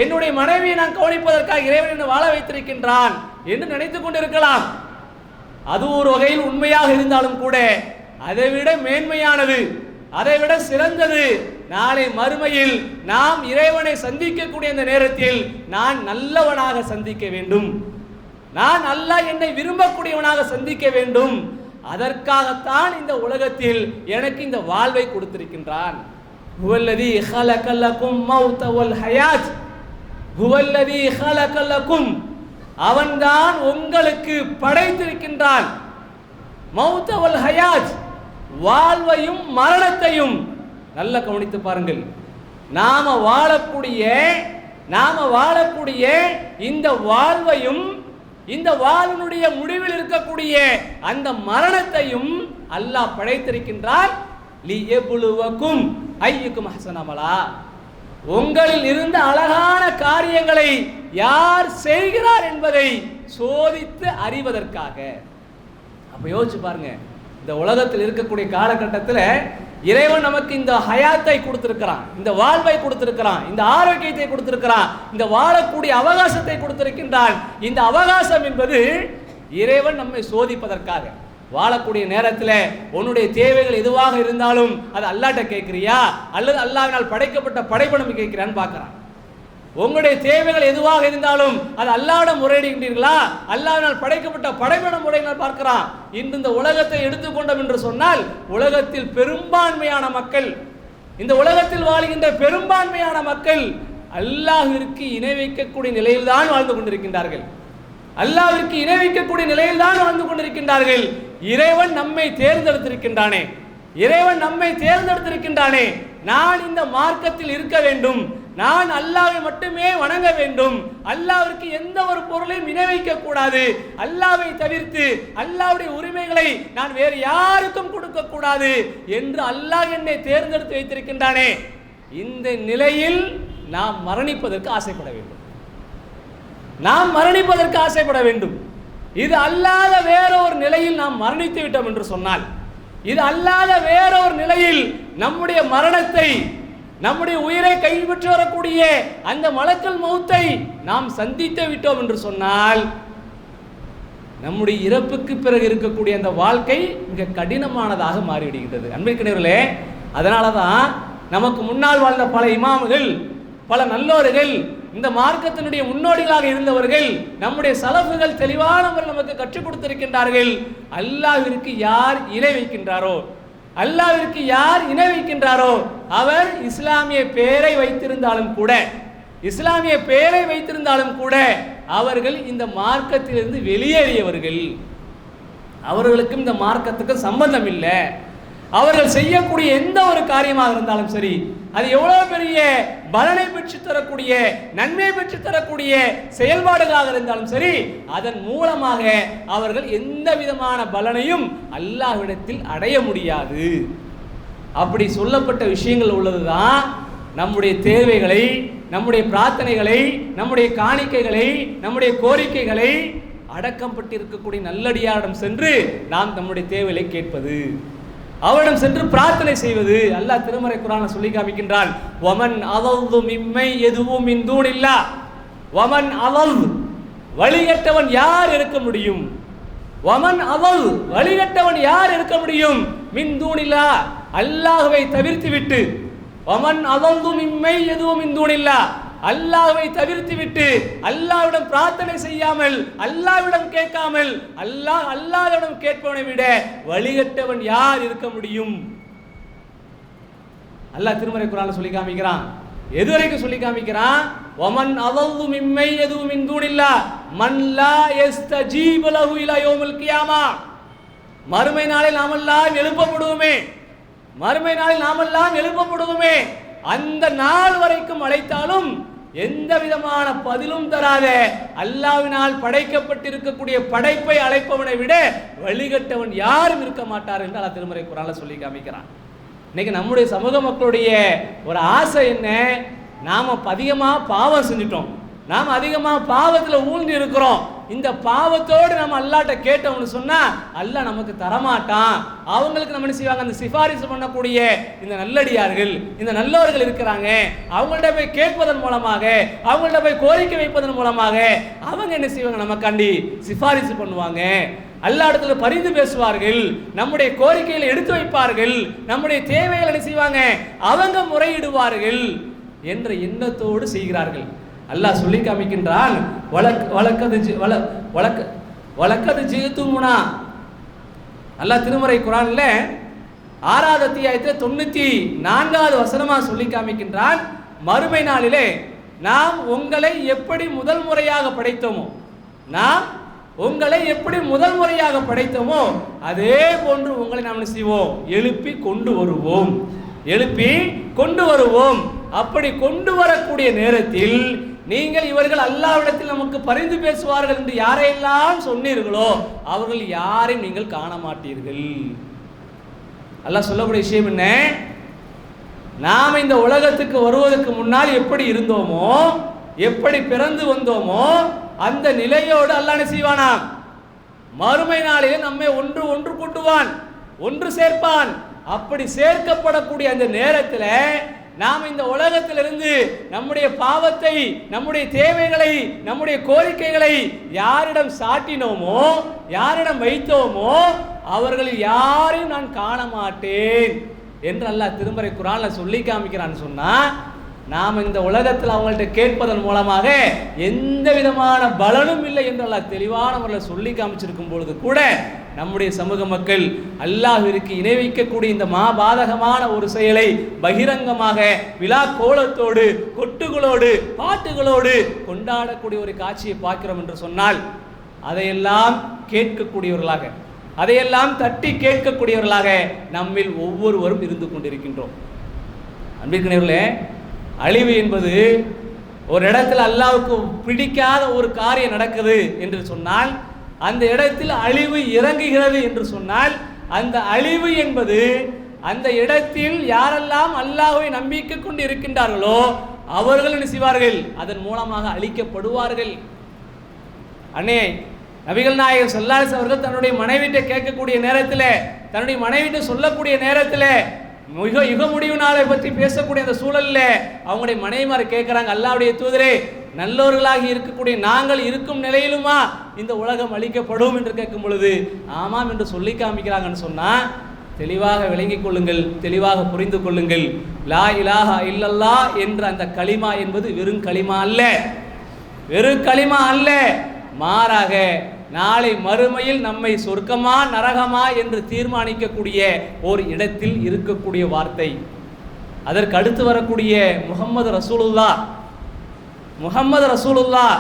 என்னுடைய மனைவியை நான் கவனிப்பதற்காக இறைவன் என்னை வாழ வைத்திருக்கின்றான் என்று நினைத்துக் கொண்டிருக்கலாம். அது ஒரு வகையில் உண்மையாக இருந்தாலும் கூட அதைவிட மேன்மையானது, அதைவிட சிறந்தது, நாளை மறுமையில் நாம் இறைவனை சந்திக்கக்கூடிய அந்த நேரத்தில் நான் நல்லவனாக சந்திக்க வேண்டும், நான் அல்லாஹ் என்னை விரும்பக்கூடியவனாக சந்திக்க வேண்டும். அதற்காகத்தான் இந்த உலகத்தில் எனக்கு இந்த வாழ்வை கொடுத்திருக்கின்றான். ஹுவல்லதி ஹலகலகும் மௌத வல் ஹயாத், ஹுவல்லதி ஹலகலகும், அவன்தான் உங்களுக்கு படைத்திருக்கின்றான். மௌத வல் ஹயாத், வாழ்வையும் மரணத்தையும். நல்ல கவனித்து பாருங்கள். நாம வாழக்கூடிய இந்த வாழ்வையும் இந்த வாழ்வினுடைய முடிவில் இருக்கக்கூடிய அந்த மரணத்தையும் அல்லாஹ் படைத்திருக்கின்றார். லியப்லுவக்கும் அய்யுக்கும் அஹ்ஸனு அமலா, உங்களில் இருந்த அழகான காரியங்களை யார் செய்கிறார் என்பதை சோதித்து அறிவதற்காக. அப்ப யோசிச்சு பாருங்க, இந்த உலகத்தில் இருக்கக்கூடிய காலகட்டத்தில் இறைவன் நமக்கு இந்த ஹயாத்தை கொடுத்திருக்கிறான், இந்த வாழ்வை கொடுத்திருக்கிறான், இந்த ஆரோக்கியத்தை கொடுத்திருக்கிறான், இந்த வாழக்கூடிய அவகாசத்தை கொடுத்திருக்கின்றான். இந்த அவகாசம் என்பது இறைவன் நம்மை சோதிப்பதற்காக. வாழக்கூடிய நேரத்தில் உன்னுடைய தேவைகள் எதுவாக இருந்தாலும் அது அல்லாஹ்ட்ட கேட்கிறியா அல்லது அல்லாஹ்வினால் படைக்கப்பட்ட படைப்பினம் கேட்கிறான்னு பார்க்கிறான். உங்களுடைய தேவைகள் எதுவாக இருந்தாலும் அது அல்லாஹ்விடம் முறையிடுகின்றீர்களா, அல்லாஹ்வினால் படைக்கப்பட்ட படைப்பினம் முறையினால் பார்க்கிறான். இன்று இந்த உலகத்தை எடுத்துக்கொண்டோம் என்று சொன்னால், உலகத்தில் பெரும்பான்மையான மக்கள், இந்த உலகத்தில் வாழ்கின்ற பெரும்பான்மையான மக்கள் அல்லாஹ்விற்கு இணை வைக்கக்கூடிய நிலையில்தான் வாழ்ந்து கொண்டிருக்கின்றார்கள். இறைவன் நம்மை தேர்ந்தெடுத்திருக்கின்றானே, இறைவன் நம்மை தேர்ந்தெடுத்திருக்கின்றானே, நான் இந்த மார்க்கத்தில் இருக்க வேண்டும், நான் அல்லாஹ்வை மட்டுமே வணங்க வேண்டும், அல்லாஹ்விற்கு எந்த ஒரு பொருளையும் இணை வைக்க கூடாது, அல்லாஹ்வை தவிர்த்து அல்லாஹ்வுடைய உரிமைகளை நான் வேறு யாருக்கும் கொடுக்க கூடாது என்று அல்லாஹ் என்னை தேர்ந்தெடுத்து வைத்திருக்கின்றானே, இந்த நிலையில் நாம் மரணிப்பதற்கு ஆசைப்பட வேண்டும். நாம் மரணிப்பதற்கு ஆசைப்பட வேண்டும். இது அல்லாத வேறொரு நிலையில் நாம் மரணித்து விட்டோம் என்று சொன்னால், இது அல்லாத வேறொரு நிலையில் நம்முடைய மரணத்தை, நம்முடைய உயிரை கைப்பற்றி வரக்கூடிய அந்த மலக்கல் மௌத்தை நாம் சந்தித்து விட்டோம் என்று சொன்னால், நம்முடைய இறப்புக்கு பிறகு இருக்கக்கூடிய அந்த வாழ்க்கை மிக கடினமானதாக மாறிவிடுகின்றது. அன்பிற்கினர்களே, அதனால தான் நமக்கு முன்னால் வாழ்ந்த பல இமாம்கள், பல நல்லோர்கள், இந்த மார்க்கத்தினுடைய முன்னோடிகளாக இருந்தவர்கள், நம்முடைய சலஃபுகள் தெளிவானவர்கள் நமக்கு கற்றுக் கொடுத்திருக்கின்றார்கள். அல்லாஹ்விற்கு யார் இணை வைக்கின்றாரோ, அல்லாஹ்விற்கு யார் இணை வைக்கின்றாரோ அவர் இஸ்லாமிய பெயரை வைத்திருந்தாலும் கூட, இஸ்லாமிய பெயரை வைத்திருந்தாலும் கூட அவர்கள் இந்த மார்க்கத்திலிருந்து வெளியேறியவர்கள். அவர்களுக்கும் இந்த மார்க்கத்துக்கு சம்பந்தம் இல்லை. அவர்கள் செய்யக்கூடிய எந்த ஒரு காரியமாக இருந்தாலும் சரி, அது எவ்வளவு பெரிய பலனை பெற்று தரக்கூடிய, நன்மை பெற்று தரக்கூடிய செயல்பாடுகளாக இருந்தாலும் சரி, அதன் மூலமாக அவர்கள் எந்த விதமான பலனையும் அல்லாஹ்விடத்தில் அடைய முடியாது. அப்படி சொல்லப்பட்ட விஷயங்கள் உள்ளதுதான் நம்முடைய தேவைகளை, நம்முடைய பிரார்த்தனைகளை, நம்முடைய காணிக்கைகளை, நம்முடைய கோரிக்கைகளை அடக்கம் பட்டிருக்கக்கூடிய நல்லடியாரிடம் சென்று நாம் நம்முடைய தேவைகளை கேட்பது, அவரிடம் சென்று பிரார்த்தனை செய்வது. அல்லாஹ் திருமறை குர்ஆன்ல சொல்லி காமிக்கின்றான், வமன் அலது மிம்மை எதுவும் மின் தூனில்லா, வமன் அலல், வழிகட்டவன் யார் இருக்க முடியும், வமன் அலல், வழிகட்டவன் யார் இருக்க முடியும், மின் தூனில்லா, அல்லாஹ்வை தவிர்த்து விட்டு, வமன் அலது மிம்மை எதுவும் மின் தூனில்லா, அல்லாஹ்வை தவிர்த்து விட்டு அல்லாஹ்விடம் பிரார்த்தனை செய்யாமல், அல்லாஹ்விடம் கேட்காமல், அல்லாஹ்விடம் கேட்பவனை விட வழிகட்டவன் யார் இருக்க முடியும்? அல்லாஹ் திருமறை குர்ஆன்ல சொல்லி காமிக்கிறான். எதுவரைக்கும் சொல்லி காமிக்கிறான்? வமன் அலது மிம்மை எதுவும் மின் தூனில்லா மன் லா யஸ்தஜீபு லஹு இலா யௌமில் கியாமா. மறுமை நாளில் நாமெல்லாம் எழுப்பப்படுவோமே, மறுமை நாளில் நாமெல்லாம் எழுப்பப்படுவோமே, அந்த நாள் வரைக்கும் அழைத்தாலும் எந்த விதமான பதிலும் தராத அல்லாஹ்வினால் படைக்கப்பட்டிருக்கக்கூடிய படைப்பை அழைப்பவனை விட வழிகட்டவன் யாரும் இருக்க மாட்டார் என்று அல்லாஹ் திருமறை குர்ஆன்ல சொல்லி காமிக்கிறான். இன்னைக்கு நம்முடைய சமூக மக்களுடைய ஒரு ஆசை என்ன? நாம அதிகமாக பாவம் செஞ்சிட்டோம், நாம் அதிகமாக பாவத்தில் ஊழ்ந்து இருக்கிறோம், இந்த பாவத்தோடு நம்ம அல்லாஹ்ட்ட கேட்டோம்னு சொன்னா அல்லாஹ் நமக்கு தரமாட்டான். அவங்களுக்கு நம்ம என்ன செய்வாங்க? அந்த சிபாரிசு பண்ணக்கூடிய இந்த நல்லடியார்கள், இந்த நல்லவர்கள் இருக்கிறாங்க, அவங்கள்ட்ட போய் கேட்பதன் மூலமாக, அவங்கள்ட்ட போய் கோரிக்கை வைப்பதன் மூலமாக அவங்க என்ன செய்வாங்க? நமக்காண்டி சிபாரிசு பண்ணுவாங்க, அல்லாஹ் இடத்துல பரிந்து பேசுவார்கள், நம்முடைய கோரிக்கைகளை எடுத்து வைப்பார்கள், நம்முடைய தேவைகளை என்ன செய்வாங்க? அவங்க முறையிடுவார்கள் என்ற எண்ணத்தோடு செய்கிறார்கள். அல்லாஹ் சொல்லி காமிக்கின்றான், வழக்கது ஜிதுமுனா. அல்லாஹ் திருமறை குர்ஆன்ல 6வது அத்தியாயத்தில் 94வது வசனமா சொல்லி காமிக்கின்றான், மறுமை நாளிலே நாம் உங்களை எப்படி முதல் முறையாக படைத்தோமோ, நாம் உங்களை எப்படி முதல் முறையாக படைத்தோமோ அதே போன்று உங்களை நாம் செய்வோம், எழுப்பி கொண்டு வருவோம், எழுப்பி கொண்டு வருவோம். அப்படி கொண்டு வரக்கூடிய நேரத்தில் நீங்கள் இவர்கள் அல்லாஹ்விடத்தில் நமக்கு பரிந்து பேசுவார்கள் என்று யாரையெல்லாம் சொன்னீர்களோ அவர்கள் யாரையும் நீங்கள் காண மாட்டீர்கள். அல்லாஹ் சொல்லக்கூடிய விஷயம் என்ன? நாம் இந்த உலகத்துக்கு வருவதற்கு முன்னால் எப்படி இருந்தோமோ, எப்படி பிறந்து வந்தோமோ அந்த நிலையோடு அல்லாஹ் என்ன செய்வானா? மறுமை நாளிலே நம்மை ஒன்று கூட்டுவான், ஒன்று சேர்ப்பான். அப்படி சேர்க்கப்படக்கூடிய அந்த நேரத்தில் நாம் இந்த உலகத்திலிருந்து நம்முடைய பாவத்தை, நம்முடைய தேவைகளை, நம்முடைய கோரிக்கைகளை யாரிடம் சாட்டினோமோ, யாரிடம் வைத்தோமோ அவர்களில் யாரையும் நான் காண மாட்டேன் என்று அல்லாஹ் திருமறை குர்ஆன்ல சொல்லி காமிக்கிறான்னு சொன்னா, நாம் இந்த உலகத்தில் அவங்கள்ட்ட கேட்பதன் மூலமாக எந்த விதமான பலனும் இல்லை என்று அல்லாஹ் தெளிவான முறையில் சொல்லி காமிச்சிருக்கும் பொழுது கூட நம்முடைய சமூக மக்கள் அல்லாஹ்விற்கு இணை வைக்கக்கூடிய இந்த மாபாதகமான ஒரு செயலை பகிரங்கமாக விழா கோலத்தோடு, கொட்டுகளோடு, பாட்டுகளோடு கொண்டாடக்கூடிய ஒரு காட்சியை பார்க்கிறோம் என்று சொன்னால், அதையெல்லாம் கேட்கக்கூடியவர்களாக, அதையெல்லாம் தட்டி கேட்கக்கூடியவர்களாக நம்மில் ஒவ்வொருவரும் இருந்து கொண்டிருக்கின்றோம். அன்பிற்குரியவர்களே, அழிவு என்பது ஒரு இடத்துல அல்லாஹ்வுக்கு பிடிக்காத ஒரு காரியம் நடக்குது என்று சொன்னால், அந்த இடத்தில் அழிவு இறங்குகிறது என்று சொன்னால், அந்த அழிவு என்பது அந்த இடத்தில் யாரெல்லாம் அல்லாஹ்வை நம்பிக்கை கொண்டு இருக்கின்றார்களோ அவர்கள் என்ன செய்வார்கள்? அதன் மூலமாக அழிக்கப்படுவார்கள். அண்ணே, நபிகள் நாயகம் ஸல்லல்லாஹு அலைஹி அவர்கள் தன்னுடைய மனைவிட்ட கேட்கக்கூடிய நேரத்தில், தன்னுடைய மனைவிட்ட சொல்லக்கூடிய நேரத்தில், யுக முடிவு நாளை பற்றி பேசக்கூடிய அந்த சூழலில் அவங்களுடைய மனைவிமார் கேட்குறாங்க, அல்லாஹ்வுடைய தூதரே, நல்லவர்களாகி இருக்கக்கூடிய நாங்கள் இருக்கும் நிலையிலுமா இந்த உலகம் அழிக்கப்படும் என்று கேட்கும் பொழுது ஆமாம் என்று சொல்லி காமிக்கிறாங்கன்னு சொன்னால், தெளிவாக விளங்கிக் கொள்ளுங்கள், தெளிவாக புரிந்து கொள்ளுங்கள். லா இலாஹா இல்லல்லாஹ் என்ற அந்த களிமா என்பது வெறும் களிமா அல்ல, வெறும் களிமா அல்ல. மாறாக நாளை மறுமையில் நம்மை சொர்க்கமா நரகமா என்று தீர்மானிக்கக்கூடிய ஒரு இடத்தில் இருக்கக்கூடிய வார்த்தை. அதற்கு அடுத்து வரக்கூடிய முஹம்மது ரசூலுல்லாஹ், முஹம்மது ரசூலுல்லாஹ்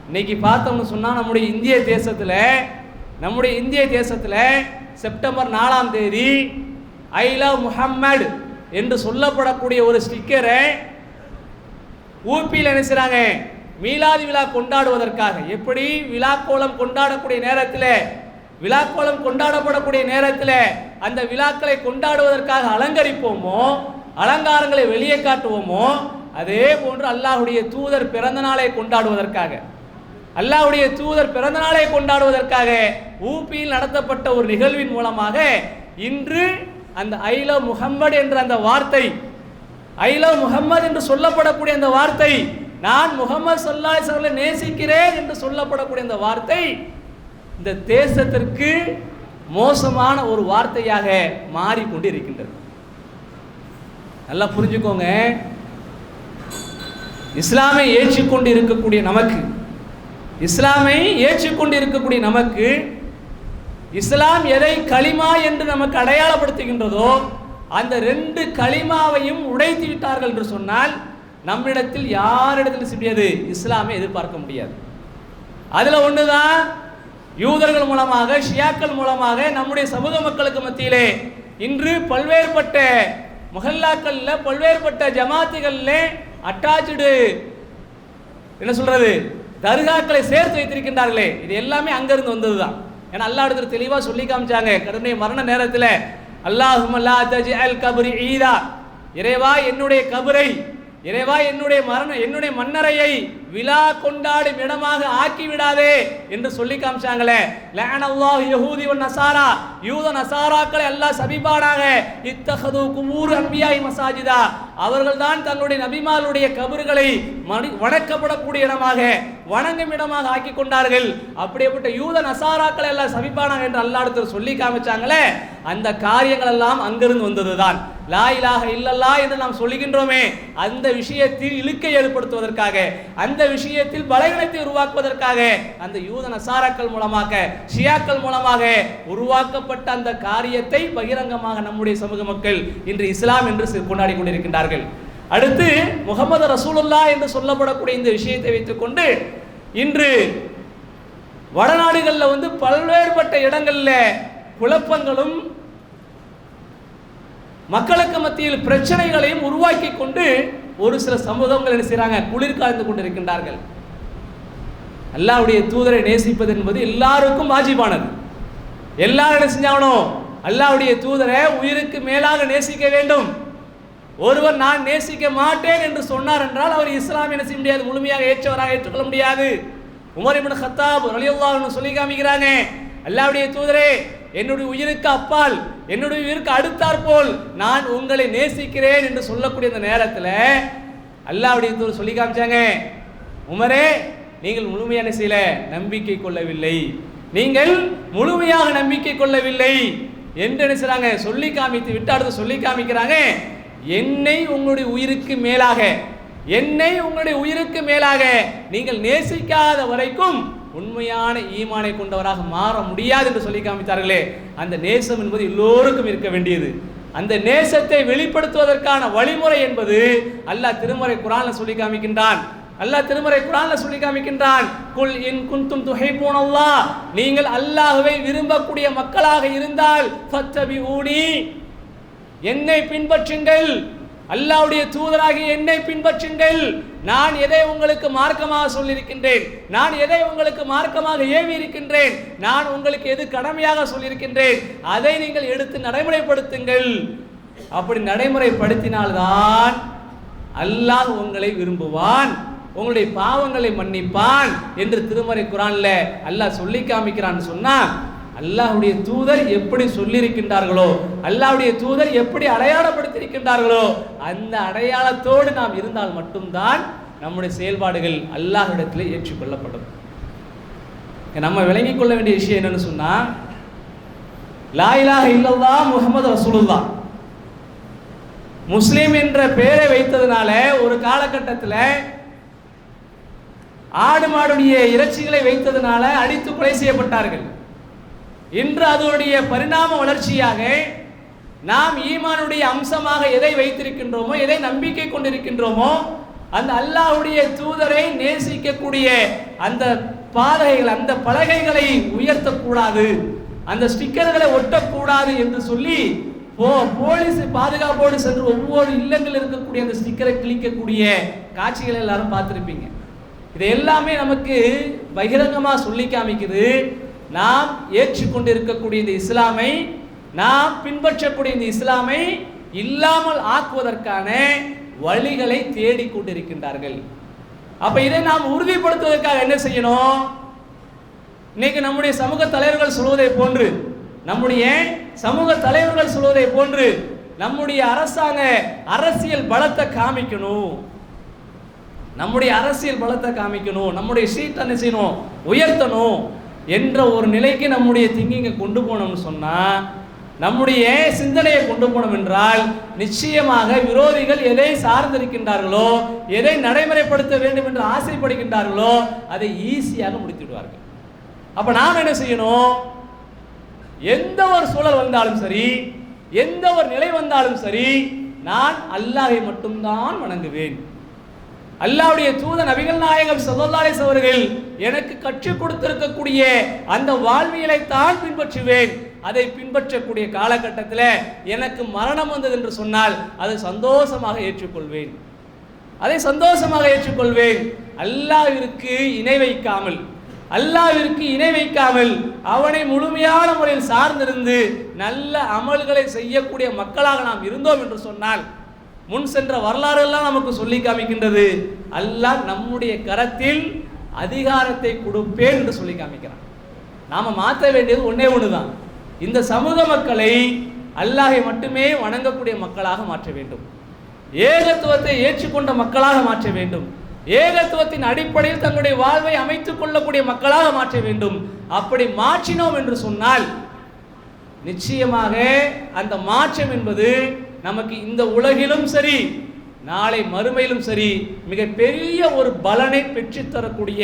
இன்னைக்கு பார்த்தோம்னு சொன்னால் நம்முடைய இந்திய தேசத்தில் செப்டம்பர் 4ஆம் தேதி ஐ லவ் முஹம்மட் என்று சொல்லப்படக்கூடிய ஒரு ஸ்டிக்கரை ஊபியில் என்ன செய்றாங்க? மீலாது விழா கொண்டாடுவதற்காக. எப்படி விழாக்கோலம் கொண்டாடக்கூடிய நேரத்தில், விழாக்கோலம் கொண்டாடப்படக்கூடிய நேரத்தில் அந்த விழாக்களை கொண்டாடுவதற்காக அலங்கரிப்போமோ, அலங்காரங்களை வெளியே காட்டுவோமோ, அதே போன்று அல்லாஹ்வுடைய தூதர் பிறந்த நாளை கொண்டாடுவதற்காக, அல்லாஹ்வுடைய தூதர் பிறந்த நாளை கொண்டாடுவதற்காக ஊபியில் நடத்தப்பட்ட ஒரு நிகழ்வின் மூலமாக இன்று அந்த ஐ லவ் முஹம்மட் என்ற அந்த வார்த்தை, ஐ லவ் முஹம்மது என்று சொல்லப்படக்கூடிய அந்த வார்த்தை, நான் முஹம்மது ஸல்லல்லாஹு அலைஹி வஸல்லம் நேசிக்கிறேன் என்று சொல்லப்படக்கூடிய அந்த வார்த்தை இந்த தேசத்திற்கு மோசமான ஒரு வார்த்தையாக மாறிக்கொண்டு இருக்கின்றது. நல்லா புரிஞ்சுக்கோங்க, இஸ்லாமை ஏற்றுக்கொண்டு இருக்கக்கூடிய நமக்கு, இஸ்லாமை ஏற்றுக்கொண்டு இருக்கக்கூடிய நமக்கு, இஸ்லாம் எதை களிமா என்று நமக்கு அடையாளப்படுத்துகின்றதோ அந்த 2 களிமாவையும் உடைத்து விட்டார்கள் என்று சொன்னால் நம்மிடத்தில் யாரிடத்தில் முடியாது, இஸ்லாமை எதிர்பார்க்க முடியாது. அதில் ஒன்று தான் யூதர்கள் மூலமாக, ஷியாக்கள் மூலமாக நம்முடைய சமூக மக்களுக்கு மத்தியிலே இன்று பல்வேறுபட்ட முஹல்லாக்களில், பல்வேறுபட்ட ஜமாத்துகளில் அட்டாச்சுடு என்ன சொல்றது தர்காக்களை சேர்த்து வைத்திருக்கின்றார்களே, இது எல்லாமே அங்கிருந்து வந்தது தான். ஏன்னா அல்லாஹ் இடத்துல தெளிவாக சொல்லி காமிச்சாங்க கடுமைய மரண நேரத்தில், அல்லாஹும்ம லா தஜ்அல் கப்ரி ஈதா, இறைவா என்னுடைய கபரை, இறைவா என்னுடைய மன்னரையை விழா கொண்டாடும் இடமாக ஆக்கி விடாதே என்று சொல்லி காமிச்சாங்களே. லஅனல்லாஹு யஹூதி வ நஸாரா, யூத நஸாராக்களை அல்லாஹ் சபிப்பானாக. இத்தஹது குபூர் அன்பியாஇ மசாஜிதா, அவர்கள் தான் தங்களுடைய நபிமார்களுடைய கபறுகளை வணக்கப்படக்கூடிய இடமாக, வணங்கும் இடமாக ஆக்கி கொண்டார்கள். அப்படிப்பட்ட யூத நஸாராக்களை எல்லாம் சபிப்பானாக என்று அல்லாஹ் இடத்துல சொல்லி காமிச்சாங்களே, அந்த காரியங்கள் எல்லாம் அங்கிருந்து வந்ததுதான். லா இலாஹ இல்லல்லாஹ் என்று நாம் சொல்லுகின்றோமே, அந்த விஷயத்தில் இழுக்கை ஏற்படுத்துவதற்காக, அந்த விஷயத்தில் பலகீனத்தை உருவாக்குவதற்காக அந்த யூத நஸாராக்கள் மூலமாக, ஷியாக்கள் மூலமாக உருவாக்கப்பட்ட அந்த காரியத்தை பகிரங்கமாக நம்முடைய சமூக மக்கள் இன்று இஸ்லாம் என்று கொண்டாடி கொண்டிருக்கின்றார்கள். அடுத்து முஹம்மது ரசூலுல்லாஹ் என்று சொல்லப்படக்கூடிய இந்த விஷயத்தை வைத்துக்கொண்டு இன்று வடநாடுகளில் பல்வேறுபட்ட இடங்களில் குழப்பங்களும் மக்களுக்கு மத்தியில் பிரச்சனைகளையும் உருவாக்கி கொண்டு ஒரு சில சமூகங்கள் என்ன செய்றாங்க, குளிர் காய்ந்து கொண்டிருக்கின்றார்கள். அல்லாஹ்வுடைய தூதரை நேசிப்பது என்பது எல்லாருக்கும் வாஜிபானது. எல்லாரும் என்ன செஞ்சாகணும், அல்லாஹ்வுடைய தூதரை உயிருக்கு மேலாக நேசிக்க வேண்டும். ஒருவர் நான் நேசிக்க மாட்டேன் என்று சொன்னார் என்றால் அவர் இஸ்லாம் என்ன செய்ய முடியாது, முழுமையாக ஏற்றவராக ஏற்றுக்கொள்ள முடியாது. உமர் இப்னு கத்தாப் ரலியல்லாஹு அன்ஹு சொல்லி காமிக்கிறாங்க, அல்லாஹ்வுடைய தூதரே, என்னுடைய உயிருக்கு அப்பால், என்னுடைய உயிருக்கு அடுத்தாற்போல் நான் உங்களை நேசிக்கிறேன் என்று சொல்லக்கூடிய அந்த நேரத்தில் அல்லாஹ்வுடைய தூதர் சொல்லி காமிச்சாங்க, உமரே நீங்கள் முழுமையான சில நம்பிக்கை கொள்ளவில்லை, நீங்கள் முழுமையாக நம்பிக்கை கொள்ளவில்லை என்று என்ன செய்றாங்க சொல்லி காமித்து விட்டு அடுத்து சொல்லி காமிக்கிறாங்க, என்னை உங்களுடைய உயிருக்கு மேலாக, என்னை உங்களுடைய உயிருக்கு மேலாக நீங்கள் நேசிக்காத வரைக்கும் உண்மையான ஈமானை கொண்டவராக மாற முடியாது என்று சொல்லி காமித்தார்களே. அந்த நேசம் என்பது எல்லோருக்கும் இருக்க வேண்டியது. அந்த நேசத்தை வெளிப்படுத்துவதற்கான வழிமுறை என்பது அல்லாஹ் திருமறை குர்ஆன்ல சொல்லி காமிக்கின்றான். அல்லாஹ் திருமறை குர்ஆன்ல சொல்லி காமிக்கின்றான், குல் இன் குன்தும் துஹிப்பூனல்லாஹ், நீங்கள் அல்லாஹ்வை விரும்பக்கூடிய மக்களாக இருந்தால் ஃபத்தபிஊனி, என்னை பின்பற்றுங்கள், அல்லாஹ்வுடைய தூதராகிய என்னை பின்பற்றுங்கள். நான் எதை உங்களுக்கு மார்க்கமாக சொல்லியிருக்கின்றேன், நான் எதை உங்களுக்கு மார்க்கமாக ஏவி இருக்கின்றேன், நான் உங்களுக்கு எது கடமையாக சொல்லியிருக்கின்றேன், அதை நீங்கள் எடுத்து நடைமுறைப்படுத்துங்கள். அப்படி நடைமுறைப்படுத்தினால்தான் அல்லாஹ் உங்களை விரும்புவான், உங்களுடைய பாவங்களை மன்னிப்பான் என்று திருமறை குர்ஆன்ல அல்லாஹ் சொல்லி காமிக்கிறான்னு சொன்னா, அல்லாஹ்வுடைய தூதர் எப்படி சொல்லியிருக்கின்றார்களோ, அல்லாஹ்வுடைய தூதர் எப்படி அடையாளப்படுத்தியிருக்கின்றார்களோ, அந்த அடையாளத்தோடு நாம் இருந்தால் மட்டும்தான் நம்முடைய செயல்பாடுகள் அல்லாஹ்விடத்தில் ஏற்றுக்கொள்ளப்படும். நம்ம விளங்கிக் கொள்ள வேண்டிய விஷயம் என்னன்னு சொன்னா, லா இலாஹ இல்லல்லாஹ் முஹம்மது ரசூலுல்லாஹ், முஸ்லிம் என்ற பெயரை வைத்ததுனால ஒரு காலகட்டத்தில் ஆடு மாடுடைய இறைச்சிகளை வைத்ததுனால அடித்து கொலை செய்யப்பட்டார்கள். இன்று அதனுடைய பரிணாம வளர்ச்சியாக நாம் ஈமானுடைய அம்சமாக எதை வைத்திருக்கின்றோமோ, எதை நம்பிக்கை கொண்டிருக்கின்றோமோ, அந்த அல்லாஹ்வுடைய தூதரை நேசிக்கக்கூடிய அந்த பாதைகள், அந்த பலகைகளை உயர்த்தக்கூடாது, அந்த ஸ்டிக்கர்களை ஒட்டக்கூடாது என்று சொல்லி போலீஸ் பாதுகாப்போடு சென்று ஒவ்வொரு இல்லங்கள் இருக்கக்கூடிய அந்த ஸ்டிக்கரை கிழிக்கக்கூடிய காட்சிகளை எல்லாரும் பார்த்திருப்பீங்க. இது எல்லாமே நமக்கு பகிரங்கமாக சொல்லி காமிக்குது, நாம் ஏற்றுக்கொண்டிருக்கக்கூடிய இந்த இஸ்லாமை, நாம் பின்பற்றக்கூடிய இந்த இஸ்லாமை இல்லாமல் ஆக்குவதற்கான வழிகளை தேடிக்கொண்டிருக்கின்றார்கள். அப்ப இதை நாம் உறுதிப்படுத்துவதற்காக என்ன செய்யணும்? இன்னைக்கு நம்முடைய சமூக தலைவர்கள் சொல்வதை போன்று, நம்முடைய சமூக தலைவர்கள் சொல்வதை போன்று நம்முடைய அரசாங்க அரசியல் பலத்தை காமிக்கணும், நம்முடைய அரசியல் பலத்தை காமிக்கணும், நம்முடைய சீட்டை என்ன செய்யணும், உயர்த்தணும் என்ற ஒரு நிலைக்கு நம்முடைய திங்கிங்கை கொண்டு போனோம்னு சொன்னா, நம்முடைய சிந்தனையை கொண்டு போனோம் என்றால் நிச்சயமாக விரோதிகள் எதை சார்ந்திருக்கின்றார்களோ, எதை நடைமுறைப்படுத்த வேண்டும் என்று ஆசைப்படுகின்றார்களோ அதை ஈஸியாக முடித்துவிடுவார்கள். அப்ப நாம் என்ன செய்யணும்? எந்த ஒரு சூழல் வந்தாலும் சரி, எந்த ஒரு நிலை வந்தாலும் சரி, நான் அல்லாஹ்வை மட்டும்தான் வணங்குவேன். அல்லாஹ்வுடைய தூதர் நபிகள் நாயகம் ஸல்லல்லாஹு அலைஹி வஸல்லம் அவர்கள் எனக்கு கற்றுக் கொடுத்திருக்கக்கூடிய அந்த வாழ்வியலை தான் பின்பற்றுவேன். அதை பின்பற்றக்கூடிய காலகட்டத்தில் எனக்கு மரணம் வந்தது என்று சொன்னால் அதை சந்தோஷமாக ஏற்றுக்கொள்வேன், அதை சந்தோஷமாக ஏற்றுக்கொள்வேன். அல்லாஹ்விற்கு இணை வைக்காமல், அல்லாஹ்விற்கு இணை வைக்காமல் அவனை முழுமையான முறையில் சார்ந்திருந்து நல்ல அமல்களை செய்யக்கூடிய மக்களாக நாம் இருந்தோம் என்று சொன்னால், முன் சென்ற வரலாறு எல்லாம் நமக்கு சொல்லி காமிக்கின்றது, அல்லாஹ் நம்முடைய கரத்தில் அதிகாரத்தை கொடுப்பேன் என்று சொல்லி காமிக்கிறான். நாம மாற்ற வேண்டியது ஒன்னே ஒண்ணுதான், இந்த சமூக மக்களை அல்லாஹை மட்டுமே வணங்கக்கூடிய மக்களாக மாற்ற வேண்டும், ஏகத்துவத்தை ஏற்றுக்கொண்ட மக்களாக மாற்ற வேண்டும், ஏகத்துவத்தின் அடிப்படையில் தங்களுடைய வாழ்வை அமைத்துக் கொள்ளக்கூடிய மக்களாக மாற்ற வேண்டும். அப்படி மாற்றினோம் என்று சொன்னால் நிச்சயமாக அந்த மாற்றம் என்பது நமக்கு இந்த உலகிலும் சரி, நாளை மறுமையிலும் சரி, மிக பெரிய ஒரு பலனை பெற்றுத்தரக்கூடிய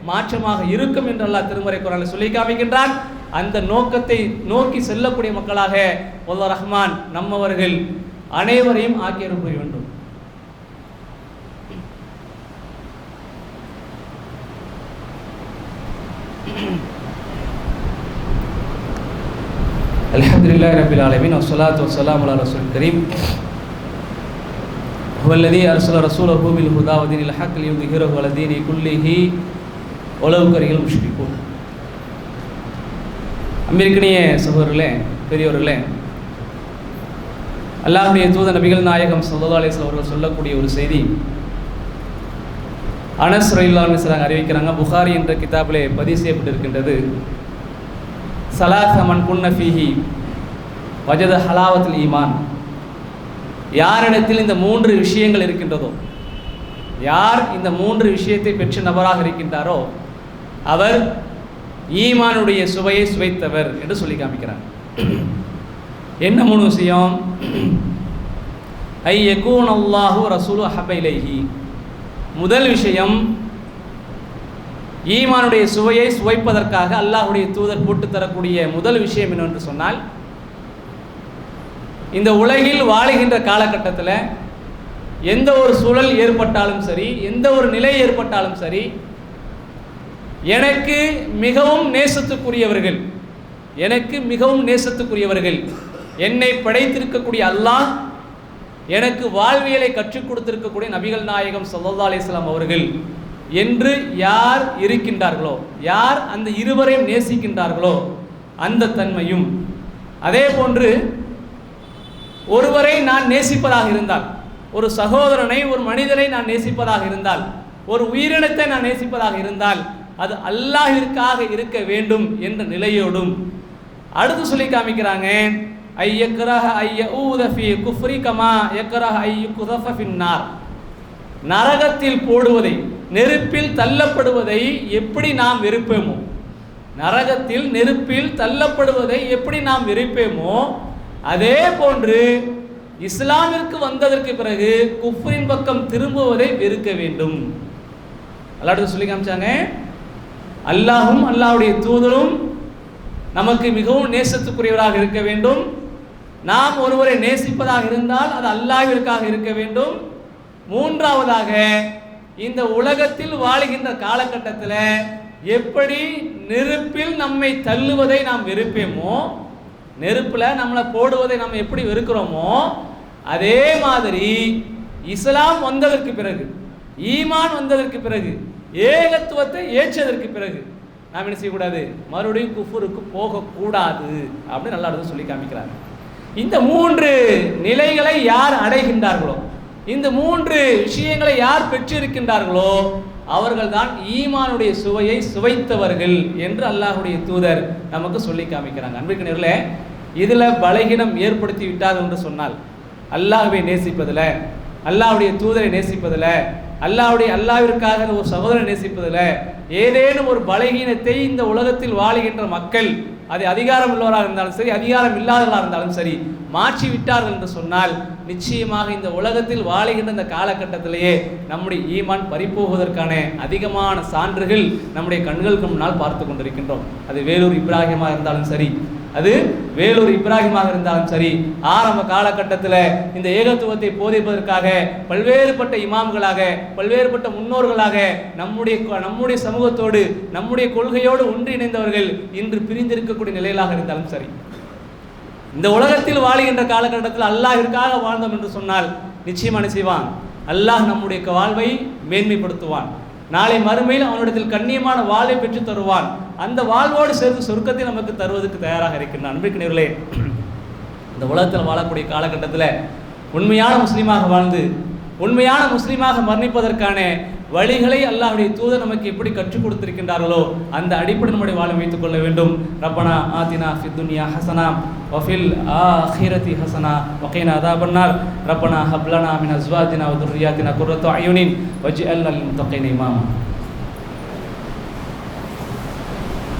மாற்றமாக இருக்கும் என்று அல்லாஹ் திருமறை குர்ஆனில் சொல்லி காமிக்கின்றான். அந்த நோக்கத்தை நோக்கி செல்லக்கூடிய மக்களாக வல்லல்லாஹ் ரஹ்மான் நம்மவர்கள் அனைவரையும் ஆக்கி அருள வேண்டும். அல்ஹம்துலில்லாஹி ரப்பில் ஆலமீன் வஸ்ஸலாத்து வஸ்ஸலாமு அலா ரசூலில் கரீம் ஹுவல்லதீ அர்ஸல ரசூலஹு பில் ஹுதா வ தீனில் ஹக் லியுத்ஹிரஹு அலா தீனி குல்லிஹி வலவ் கரிஹல் முஷ்ரிகூன். அன்பிற்கினிய சகோதரர்களே, பெரியவர்களே, அல்லாஹ்வுடைய தூதர் நபிகள் நாயகம் ஸல்லல்லாஹு அலைஹி வஸல்லம் அவர்கள் சொல்லக்கூடிய ஒரு செய்தி அனஸ் ரலியல்லாஹு அன்ஹு அறிவிக்கிறாங்க. புகாரி என்ற கிதாபிலே பதிவு செய்யப்பட்டிருக்கின்றது. சலாஸ மன் குன்ன ஃபீஹி வஜத ஹலாவத்துல் ஈமான். யாரிடத்தில் இந்த 3 விஷயங்கள் இருக்கின்றதோ, யார் இந்த 3 விஷயத்தை பெற்ற நபராக இருக்கின்றாரோ அவர் ஈமானுடைய சுவையை சுவைத்தவர் என்று சொல்லி காமிக்கிறார். என்ன 3 விஷயம்? ஐ யகூன் அல்லாஹு ரசூலு அஹப்ப இலைஹி. முதல் விஷயம், ஈமானுடைய சுவையை சுவைப்பதற்காக அல்லாஹ்வுடைய தூதர் போட்டு தரக்கூடிய முதல் விஷயம் என்னவென்று சொன்னால், இந்த உலகில் வாழுகின்ற காலகட்டத்தில் எந்த ஒரு சூழல் ஏற்பட்டாலும் சரி, எந்த ஒரு நிலை ஏற்பட்டாலும் சரி, எனக்கு மிகவும் நேசத்துக்குரியவர்கள், எனக்கு மிகவும் நேசத்துக்குரியவர்கள், என்னை படைத்திருக்கக்கூடிய அல்லாஹ், எனக்கு வாழ்வியலை கற்றுக் கொடுத்திருக்கக்கூடிய நபிகள் நாயகம் ஸல்லல்லாஹு அலைஹி வஸல்லம் அவர்கள் என்று யார் இருக்கின்றார்களோ, யார் அந்த இருவரையும் நேசிக்கின்றார்களோ அந்த தன்மையும், அதே போன்று ஒருவரை நான் நேசிப்பதாக இருந்தால், ஒரு சகோதரனை, ஒரு மனிதரை நான் நேசிப்பதாக இருந்தால், ஒரு உயிரினத்தை நான் நேசிப்பதாக இருந்தால், அது அல்லாஹ்விற்காக இருக்க வேண்டும் என்ற நிலையோடும் அடுத்து சொல்லி காமிக்கிறாங்க, ஐயக்ரஹ ஐயஊத ஃபீ குஃப்ரி கமா யக்ரஹ ஐயுக்ஸஃப ஃபின்னார். நரகத்தில் போடுவதை, நெருப்பில் தள்ளப்படுவதை எப்படி நாம் வெறுப்போமோ, நரகத்தில் நெருப்பில் தள்ளப்படுவதை எப்படி நாம் வெறுப்போமோ, அதே போன்று இஸ்லாமிற்கு வந்ததற்கு பிறகு குஃப்ரின் பக்கம் திரும்புவதை வெறுக்க வேண்டும். அல்லாஹ் சொல்லி காமிச்சாங்க, அல்லாஹும் அல்லாஹ்வுடைய தூதரும் நமக்கு மிகவும் நேசத்துக்குரியவராக இருக்க வேண்டும். நாம் ஒருவரை நேசிப்பதாக இருந்தால் அது அல்லாஹ்விற்காக இருக்க வேண்டும். மூன்றாவதாக, இந்த உலகத்தில் வாழுகின்ற காலகட்டத்தில் எப்படி நெருப்பில் நம்மை தள்ளுவதை நாம் வெறுப்போமோ, நெருப்பில் நம்மளை போடுவதை நம்ம எப்படி வெறுக்கிறோமோ, அதே மாதிரி இஸ்லாம் வந்ததற்கு பிறகு, ஈமான் வந்ததற்கு பிறகு, ஏகத்துவத்தை ஏற்றதற்கு பிறகு நாம் என்ன செய்யக்கூடாது, மறுபடியும் குஃபுருக்கு போகக்கூடாது அப்படின்னு நல்லா சொல்லி காமிக்கிறாங்க. இந்த மூன்று நிலைகளை யார் அடைகின்றார்களோ, இந்த மூன்று விஷயங்களை யார் பெற்றிருக்கின்றார்களோ அவர்கள் தான் ஈமானுடைய சுவையை சுவைத்தவர்கள் என்று அல்லாஹ்வுடைய தூதர் நமக்கு சொல்லி காமிக்கிறாங்க. அன்பிற்கினர்களே, இதில் பலகீனம் ஏற்படுத்தி விட்டார் என்று சொன்னால், அல்லாஹ்வை நேசிப்பதில், அல்லாஹ்வுடைய தூதரை நேசிப்பதில், அல்லாஹ்விற்காக ஒரு சகோதரனை நேசிப்பதில் ஏதேனும் ஒரு பலகீனத்தை இந்த உலகத்தில் வாழுகின்ற மக்கள், அது அதிகாரம் உள்ளவராக இருந்தாலும் சரி, அதிகாரம் இல்லாதவர்களாக இருந்தாலும் சரி, மாற்றி விட்டார்கள் என்று சொன்னால், நிச்சயமாக இந்த உலகத்தில் வாழுகின்ற இந்த காலகட்டத்திலேயே நம்முடைய ஈமான் பறிப்போவதற்கான அதிகமான சான்றுகள் நம்முடைய கண்களுக்கு முன்னால் பார்த்து கொண்டிருக்கின்றோம். அது வேலூர் இப்ராஹிமாக இருந்தாலும் சரி, அது வேலூர் இப்ராஹிமாக இருந்தாலும் சரி, ஆரம்ப காலகட்டத்தில் இந்த ஏகத்துவத்தை போதிப்பதற்காக பல்வேறுபட்ட இமாம்களாக, பல்வேறுபட்ட முன்னோர்களாக நம்முடைய சமூகத்தோடு, நம்முடைய கொள்கையோடு ஒன்றிணைந்தவர்கள் இன்று பிரிந்திருக்கக்கூடிய நிலையிலாக இருந்தாலும் சரி, இந்த உலகத்தில் வாழுகின்ற காலகட்டத்தில் அல்லாஹ்விற்காக வாழ்ந்தோம் என்று சொன்னால் நிச்சயமாக செய்வான், அல்லாஹ் நம்முடைய வாழ்வை மேன்மைப்படுத்துவான். நாளை மறுமையில் அவனிடத்தில் கண்ணியமான வாழ்வை பெற்று தருவான். அந்த வாழ்வோடு சேர்த்து சொர்க்கத்தை நமக்கு தருவதற்கு தயாராக இருக்கின்றான். அன்பிற்கினர்களே, இந்த உலகத்தில் வாழக்கூடிய காலகட்டத்தில் உண்மையான முஸ்லீமாக வாழ்ந்து உண்மையான முஸ்லீமாக மரணிப்பதற்கான வழிகளை அல்லாஹ்வுடைய தூதர் நமக்கு எப்படி கற்றுக் கொடுத்திருக்கின்றார்களோ அந்த அடிப்படை நம்முடைய வாழ வைத்துக் கொள்ள வேண்டும். ரப்பனா ஆதினா ஃபித் துன்யா ஹஸனா வ ஃபில் ஆஹிரதி ஹஸனா வ கீனா அஸாபன்னார். ரப்பனா ஹப் லனா மின் அஸ்வாஜினா வ துர்ரியாத்தினா குர்ரத்த அயுனின் வஜ்அல்னா லில் முத்தகீன இமாமா.